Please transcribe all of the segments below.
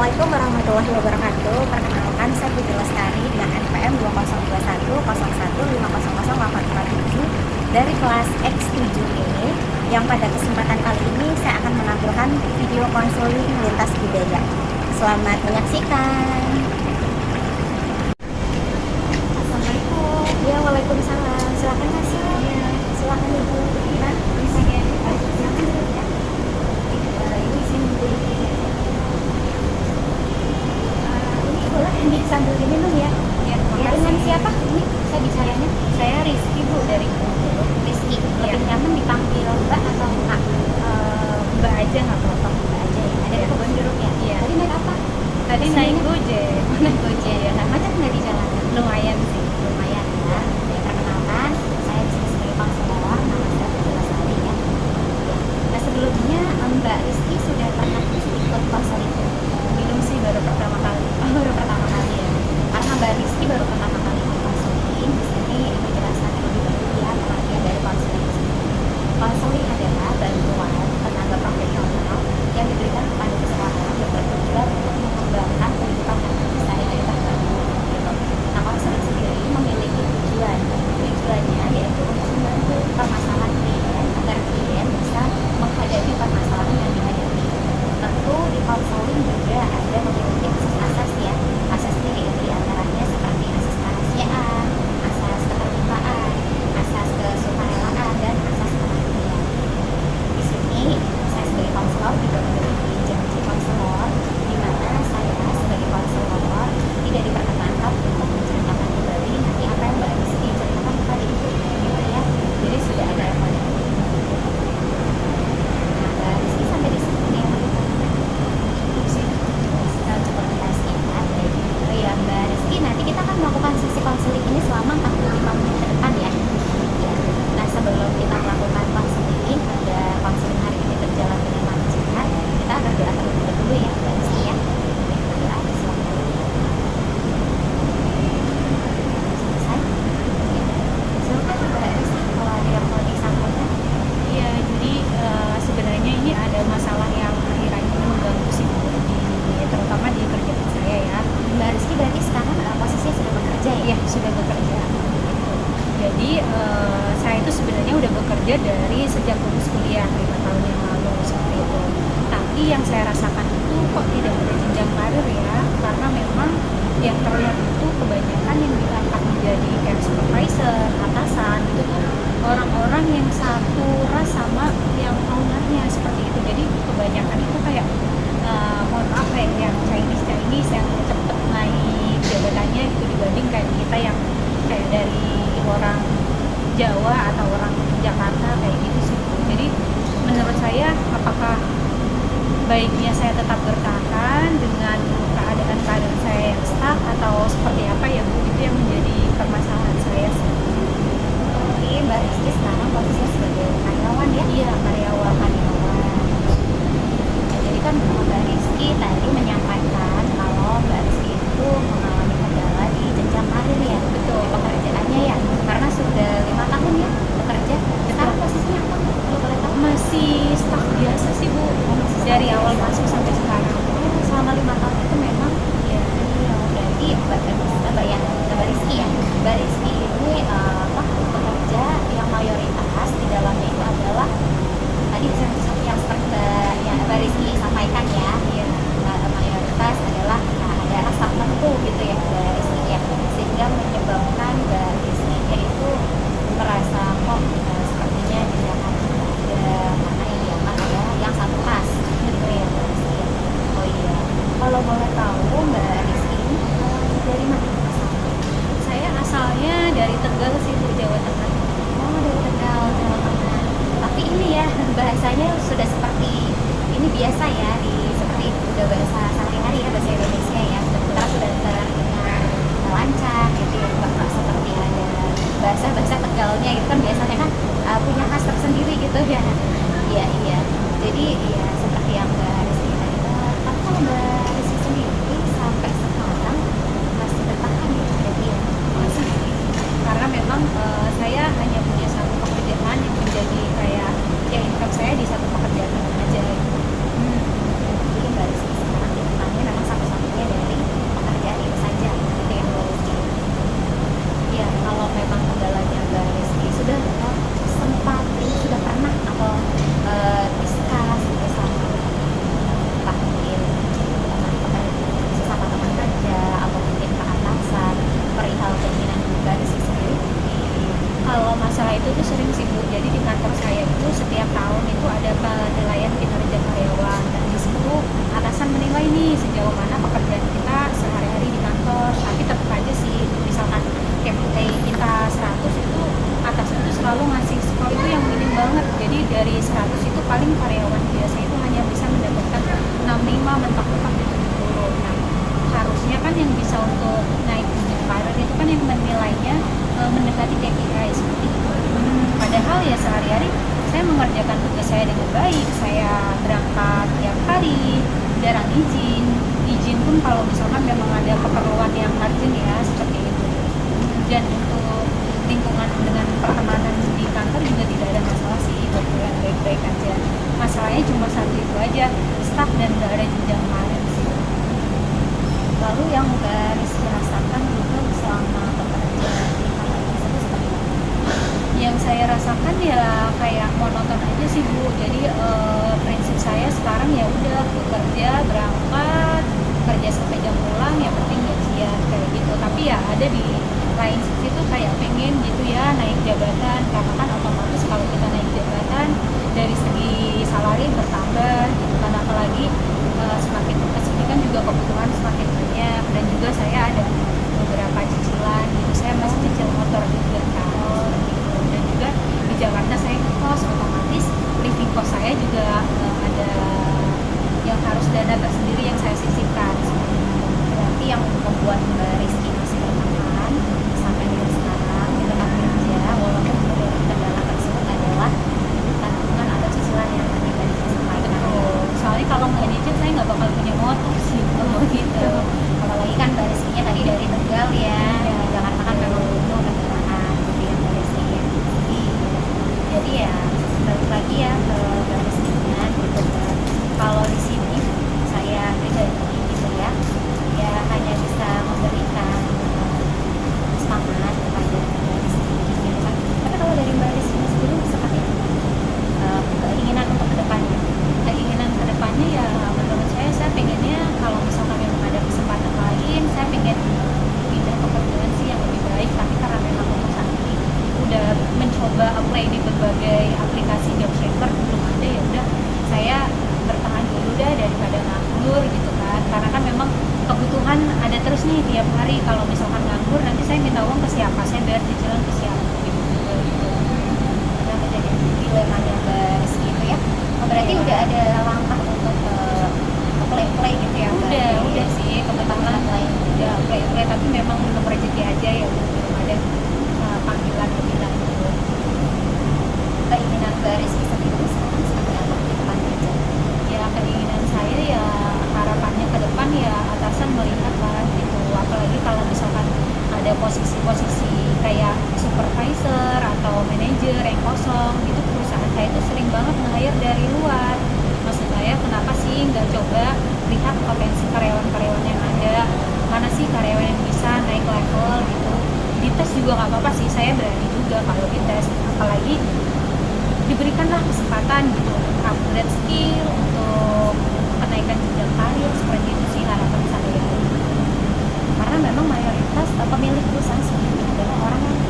Assalamualaikum warahmatullahi wabarakatuh. Perkenalkan, saya Putri Lestari dengan NPM 2021 dari kelas X7 ini, yang pada kesempatan kali ini saya akan menampilkan video konseling lintas budaya. Selamat menyaksikan. Assalamualaikum. Ya, waalaikumsalam. Silakan masuk. Ya, silakan Ibu. Nah, bisa ya. Silakan dulu ya. Ini sini dulu. Ini boleh sambil diminum ya. Ya, dengan siapa ini? Saya bicaranya. Saya Rizky Bu dari Bengkulu. Rizky. Lebih nyaman dipanggil Mbak atau Kak? Mbak aja nggak apa-apa. Mbak aja ya. Ada di kebun jeruk ya. Iya. Tadi naik apa? Tadi naik Gojek. Naik Gojek. Nah, macet nggak di jalan? Lumayan sih. Lumayan ya. Ya, perkenalkan, saya di sini sebagai konselor. Nama saya Putri Lestari ya. Nah, sebelumnya Mbak Rizky sudah pernah ikut konseling? Belum sih, baru pertama kali. Oh, baru pertama kali ya. Karena Mbak Rizky baru pertama kali ikut konseling, di sini Ibu jelaskan terlebih dahulu ya pengertian dari konseling ini. Konseling adalah bantuan tenaga profesional yang diberikan kepada seseorang yang bertujuan untuk mengembangkan kehidupan yang bisa yang terganggu gitu. Nah, konseling sendiri memiliki tujuan. Tujuannya yaitu untuk membantu permasalahan klien agar klien bisa menghadapi permasalahan yang dihadapi. Tentu di konseling juga ada memiliki asas-asas ya. Asasnya yaitu diantaranya seperti asas kerahasiaan, asas keterbukaan, asas kesukarelaan, dan asas pengabdian. Di sini saya sebagai konselor juga memiliki janji konselor, di mana saya sebagai konselor tidak diperkenankan untuk menceritakan kembali nanti apa yang Mbak Rizky ceritakan kepada Ibu gitu ya. Jadi sudah ada rekodnya. Nah, Mbak Rizky sampai di sini yang seperti singkat baik. Oh ya, Mbak Rizky, nanti kita akan melakukan sesi konseling ini selama 45 menit ke depan ya. Ya. Nah, sebelum kita melakukan konseling agar konseling hari ini berjalan dengan lancar, kita akan berdoa terlebih dahulu ya, Mbak Rizky ya. Berdoa, silakan. Selesai. Ya. Silakan Mbak Rizky kalau ada yang mau disampaikan. Iya, jadi sebenarnya ini ada masalah yang akhir-akhir ini mengganggu sih Bu, terutama di kerjaan saya ya. Mbak Rizky berarti sekarang posisinya sudah bekerja ya? Iya, sudah bekerja. Jadi saya itu sebenarnya udah bekerja dari sejak lulus kuliah 5 tahun yang lalu seperti itu. Tapi yang saya rasakan itu kok tidak ada jenjang karir ya, karena memang yang terlihat itu kebanyakan yang diangkat menjadi kayak supervisor, atasan itu tuh orang-orang yang satu ras sama yang ownernya seperti itu. Jadi kebanyakan itu kayak mohon maaf ya, yang Chinese yang cepet naik jabatannya itu dibanding kayak kita yang kayak dari orang Jawa atau orang Jakarta kayak gitu sih. Jadi menurut saya apakah baiknya saya tetap bertahan dengan keadaan karir saya yang stuck atau seperti apa ya Bu, itu yang menjadi permasalahan saya sih. Oke, Mbak Rizky sekarang posisinya sebagai karyawan ya? Iya, karyawan. Nah, jadi kan Mbak Rizky tadi menyampaikan kalau Mbak Rizky itu mengalami kendala di jenjang karir ya? Betul. Di pekerjaannya ya? Karena sudah 5 tahun ya bekerja. Sekarang posisinya apa? Kalau boleh tahu? Masih staff biasa sih Bu, dari awal masuk sampai sekarang. Selama 5 tahun itu memang ya, berarti Mbak Rizky ya? Mbak Rizky ini bekerja yang mayoritas di dalamnya itu adalah tadi yang seperti Mbak Rizky sampaikan ya, mayoritas adalah ada rasa tertentu gitu ya Mbak Rizky ya, sehingga menyebabkan Mbak Rizky itu merasa kok sepertinya di dalam ada karena ini adalah yang satu ras gitu ya Mbak Rizky ya. Oh iya, kalau boleh tahu Mbak Rizky ini dari mana asalnya? Saya asalnya dari Tegal sih Bu, Jawa Tengah. Oh, dari Tegal, Jawa Tengah. Tapi ini ya bahasanya sudah seperti ini biasa ya, seperti udah bahasa sehari-hari ya, bahasa Indonesia ya. Kita sudah terdengar lancar gitu ya, nggak seperti ada bahasa Tegalnya gitu kan, biasanya kan punya khas tersendiri gitu ya. Iya iya. Jadi ya seperti yang Mbak Rizky tadi. Tapi kalau Mbak Rizky sendiri sampai sekarang masih bertahan ya berarti ya? Masih sih. Karena memang saya hanya punya satu pekerjaan yang menjadi kayak ya income saya di satu pekerjaan aja. Jadi Mbak Rizky sekarang hitungannya memang satu cuma satu itu aja, stuck dan nggak ada jenjang karir sih. Lalu yang Mbak Rizky rasakan juga selama bekerja di kantor tersebut seperti apa? Yang saya rasakan ya kayak monoton aja sih Bu. Jadi prinsip saya sekarang ya udah bekerja, berangkat, kerja sampai jam pulang, yang penting gajian kayak gitu. Tapi ya ada di lain sisi tuh kayak pengen gitu ya naik jabatan, karena kan otomatis kalau kita naik jabatan dari segi salari bertambah gitu kan, apalagi semakin kesini kan juga kebutuhan semakin banyak, dan juga saya ada beberapa cicilan gitu, saya masih cicil motor juga kan gitu. Dan juga di Jakarta saya kos, otomatis living cost saya juga ada yang harus dana tersendiri yang saya sisihkan. Berarti yang membuat Mbak Rizky masih bertahan sampai dengan sekarang di tempat kerja walaupun menurut kendala tersebut adalah tanggungan atau cicilan yang tadi Mbak Rizky sampaikan. Soalnya kalau nggak nyicil saya nggak bakal punya motor sih gitu. Apalagi kan Mbak Rizky-nya tadi dari Tegal ya, di Jakarta kan memang penuh kendaraan gitu ya Mbak Rizky ya. Jadi ya balik lagi ya ke Mbak Rizky-nya gitu kan. Kalau di sini saya pribadi gitu ya, ya hanya bisa memberikan semangat kepada Mbak Rizky gitu kan. Tapi kalau dari Mbak Rizky sendiri seperti apa? Keinginan untuk kedepannya? Keinginan kedepannya ya menurut saya pengennya kalau misalkan memang ada kesempatan lain, saya pengen pindah pekerjaan sih yang lebih baik. Tapi karena memang untuk saat ini udah mencoba apply di berbagai aplikasi job seeker belum ada, ya udah saya bertahan dulu dah daripada nganggur gitu kan. Karena kan memang kebutuhan ada terus nih tiap hari. Kalau misalkan nganggur nanti saya minta uang ke siapa, saya bayar cicilan ke siapa gitu. Yang menjadi dilemanya Mbak Rizky itu ya. Oh, berarti udah ada langkah untuk play gitu ya Mbak? Udah sih kebetulan udah play tapi memang belum rezeki aja ya, belum ada panggilan lebih lanjut. Keinginan Mbak Rizky sendiri sekarang seperti apa di depan kerja? Ya keinginan saya ya harapannya ke depan ya atasan melihat lah gitu, apalagi kalau misalkan ada posisi-posisi kayak supervisor atau manajer yang kosong gitu. Perusahaan saya itu sering banget nge-hire dari luar. Maksud saya kenapa sih nggak coba lihat potensi karyawan-karyawan yang ada, mana sih karyawan yang bisa naik level gitu. Dites juga nggak apa-apa sih, saya berani juga kalau dites, apalagi diberikanlah kesempatan gitu untuk upgrade skill, untuk kenaikan jenjang karir, seperti itu sih harapan saya. Karena memang mayoritas pemilik perusahaan sendiri adalah orang yang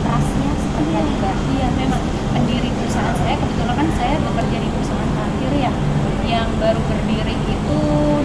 trustnya seperti tadi Mbak. Iya, memang pendiri perusahaan saya, kebetulan kan saya bekerja di perusahaan terakhir ya, yang baru berdiri itu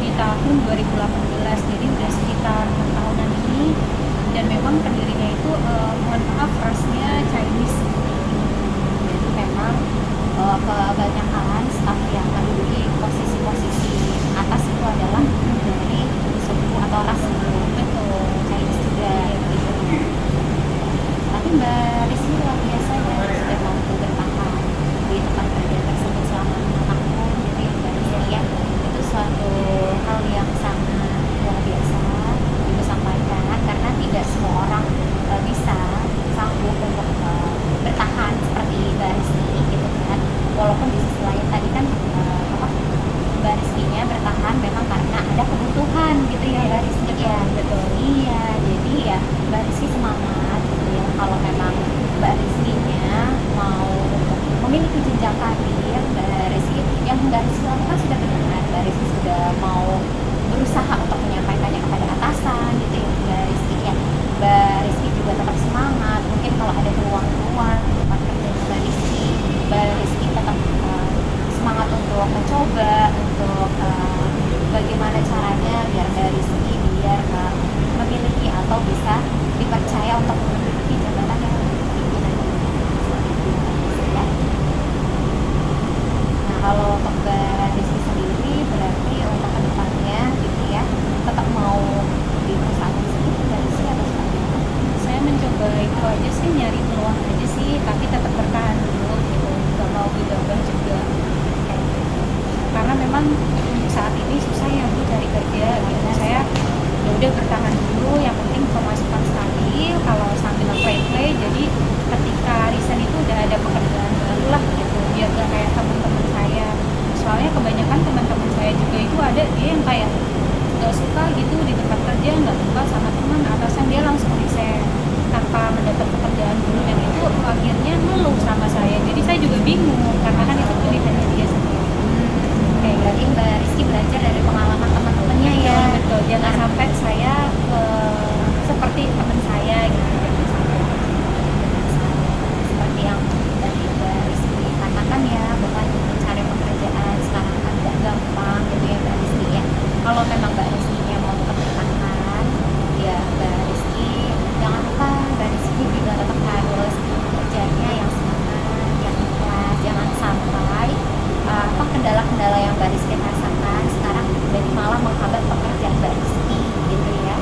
di tahun 2018, jadi udah sekitar 6 tahunan ini. Dan memang pendirinya itu mohon maaf rasnya Chinese. Jadi memang kebanyakan staf yang menduduki posisi-posisi atas itu adalah dari suku atau ras Betul. Chinese juga gitu. Tapi Mbak Rizky luar biasa ya, sudah mampu bertahan di tempat kerja tersebut selama 5 tahun. Jadi Mbak Rizky ya, itu suatu hal yang sangat luar biasa Ibu sampaikan, karena tidak semua orang bisa sanggup untuk bertahan seperti Mbak Rizky gitu kan. Walaupun di sisi lain tadi kan Mbak Rizky-nya bertahan memang karena ada kebutuhan gitu ya Mbak Rizky ya. Betul. Iya, jadi ya Mbak Rizky semangat gitu ya. Kalau memang Mbak Rizky-nya mau memiliki jenjang karir, Mbak Rizky yang Mbak Rizky lakukan sudah benar. Mbak Rizky sudah mau berusaha untuk menyampaikannya kepada atasan gitu ya Mbak Rizky ya. Mbak Rizky juga tetap semangat. Mungkin kalau ada ruang-ruang di tempat kerja Mbak Rizky tetap semangat untuk mencoba untuk bagaimana caranya biar Mbak Rizky biar memiliki atau bisa dipercaya untuk menduduki jabatan yang lebih tinggi nanti. Ya. Nah kalau untuk Mbak Rizky sendiri berarti untuk kedepannya gitu ya tetap mau di perusahaan tersebut Mbak Rizky atau seperti apa? Saya mencoba itu aja sih, nyari peluang aja sih, tapi tetap bertahan dulu gitu, nggak mau gegabah juga kayak gitu. Karena memang untuk saat ini susah ya Bu cari kerja gitu. Saya ya udah bertahan dulu, yang penting pemasukan stabil, kalau sambil play jadi ketika resign itu udah ada pekerjaan baru lah gitu, biar gak kayak teman-teman saya soalnya kebanyakan teman-teman saya juga itu ada dia yang kayak nggak suka gitu di tempat kerja, nggak suka sama teman atasan, dia langsung resign tanpa mendapat pekerjaan dulu, dan itu akhirnya ngeluh sama saya. Jadi saya juga bingung karena kan itu pilihannya dia sendiri. Kayak Berarti Mbak Rizky belajar dari pengalaman teman-temannya ya. betul, jangan Nah, sampai saya seperti teman saya gitu, jangan sampai. seperti yang tadi Mbak Rizky katakan ya, bahwa mencari pekerjaan sekarang agak gampang gitu ya Mbak Rizky ya. Kalau memang Mbak Rizky-nya mau tetap bertahan, ya Mbak Rizky jangan lupa Mbak Rizky juga tetap harus kerjanya yang semangat, yang ikhlas, jangan sampai apa kendala-kendala yang Mbak Rizky rasakan sekarang jadi malah menghambat pekerjaan Mbak Rizky gitu ya.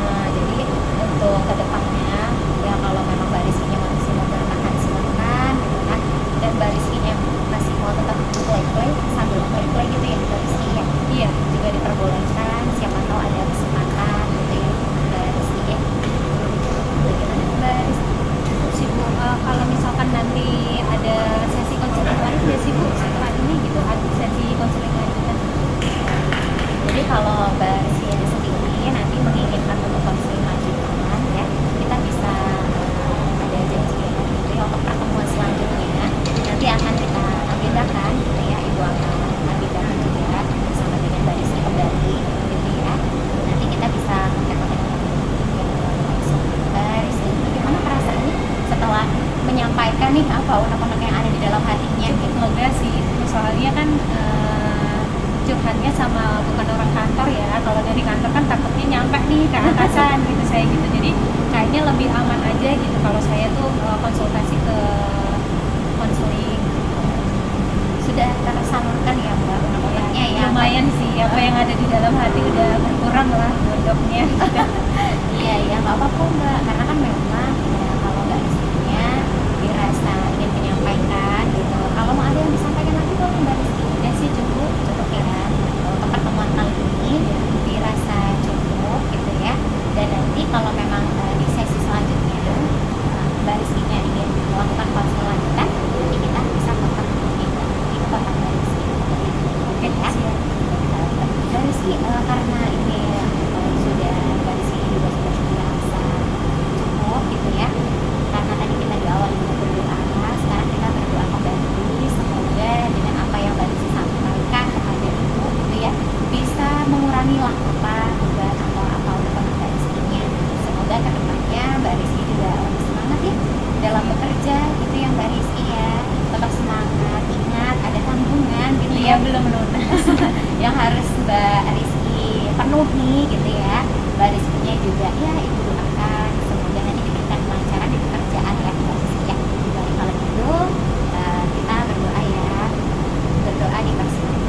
Nah, jadi untuk kedepannya ya kalau memang Mbak Rizky-nya masih mau bertahan silakan gitu kan, dan Mbak Rizky-nya masih mau tetap play sambil play gitu ya Mbak Rizky ya. Iya, Juga diperbolehkan, siapa tahu ada kesempatan gitu ya Mbak Rizky ya. Bagaimana Mbak Rizky? sih Bu. Kalau misalkan nanti ada sesi konseling lagi nggak sih Bu setelah ini gitu, ada sesi konseling lanjutan? Jadi kalau Mbak Rizky sendiri nanti menginginkan untuk konseling lanjutan ya, kita bisa ada janjian gitu ya untuk pertemuan selanjutnya. Nanti akan kita agendakan gitu ya, Ibu akan agendakan juga bersama dengan Mbak Rizky kembali gitu ya. Nanti kita bisa kontak-kontak langsung. Mbak Rizky, bagaimana perasaannya setelah menyampaikan nih apa unek-unek yang ada di dalam hatinya Cukup gitu? lega sih, soalnya kan curhatnya sama bukan orang kantor ya. Kalau dari kantor kan takutnya nyampe nih ke atasan gitu saya gitu. Jadi kayaknya lebih aman aja gitu kalau saya tuh konsultasi ke konseling. Sudah tersalurkan ya Mbak unek-uneknya ya? Lumayan sih, apa yang ada di dalam hati udah berkurang lah gondoknya gitu. Iya ya, nggak apa-apa Mbak, karena kan memang ya kalau Mbak Rizky-nya dirasa ingin menyampaikan gitu, kalau mau ada yang disampaikan lagi boleh Mbak Rizky. Udah sih cukup ya untuk pertemuan kali ini dirasa cukup gitu ya. Dan nanti kalau memang di sesi selanjutnya Mbak Rizky-nya ingin melakukan konseling lanjutan, nanti kita bisa kontak di kontak Mbak Rizky. Oke ya. Mbak Rizky, karena ini sudah Mbak Rizky juga sudah merasa cukup gitu ya, karena tadi kita di awal juga berdoa, sekarang kita berdoa kembali semoga dengan apa yang Mbak Rizky sampaikan kepada Ibu gitu ya, bisa mengurangi lah apa beban atau apa udah Mbak Rizky-nya. Semoga kedepannya Mbak Rizky juga lebih semangat ya dalam bekerja gitu ya Mbak Rizky ya, tetap semangat, ingat ada tanggungan gitu ya, Iya, belum lunas. yang harus Mbak Rizky penuhi gitu ya. Mbak Rizky-nya juga ya Ibu doakan semoga nanti diberikan kelancaran di pekerjaan ya Mbak Rizky ya. Jadi kalau gitu kita berdoa ya, berdoa di persidangan.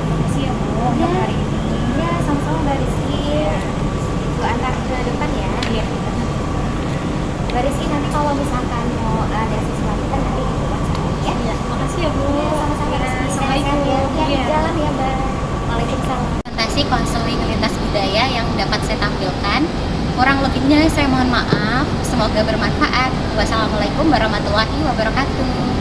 Makasih ya Bu untuk Ya. hari ini. Ya sama-sama Mbak Rizky. Ibu antar ke depan ya. Iya. Mbak Rizky nanti kalau misalkan mau ada sesi lanjutan nanti Ibu WhatsApp ya. Iya, makasih ya Bu. Ya, sama-sama Ya, Rizky. Assalamualaikum. Sehat-sehat ya. Iya. Jalan ya Mbak. Waalaikumsalam. Presentasi konseling lintas budaya yang dapat saya tampilkan. Kurang lebihnya saya mohon maaf. Semoga bermanfaat. Wassalamualaikum warahmatullahi wabarakatuh.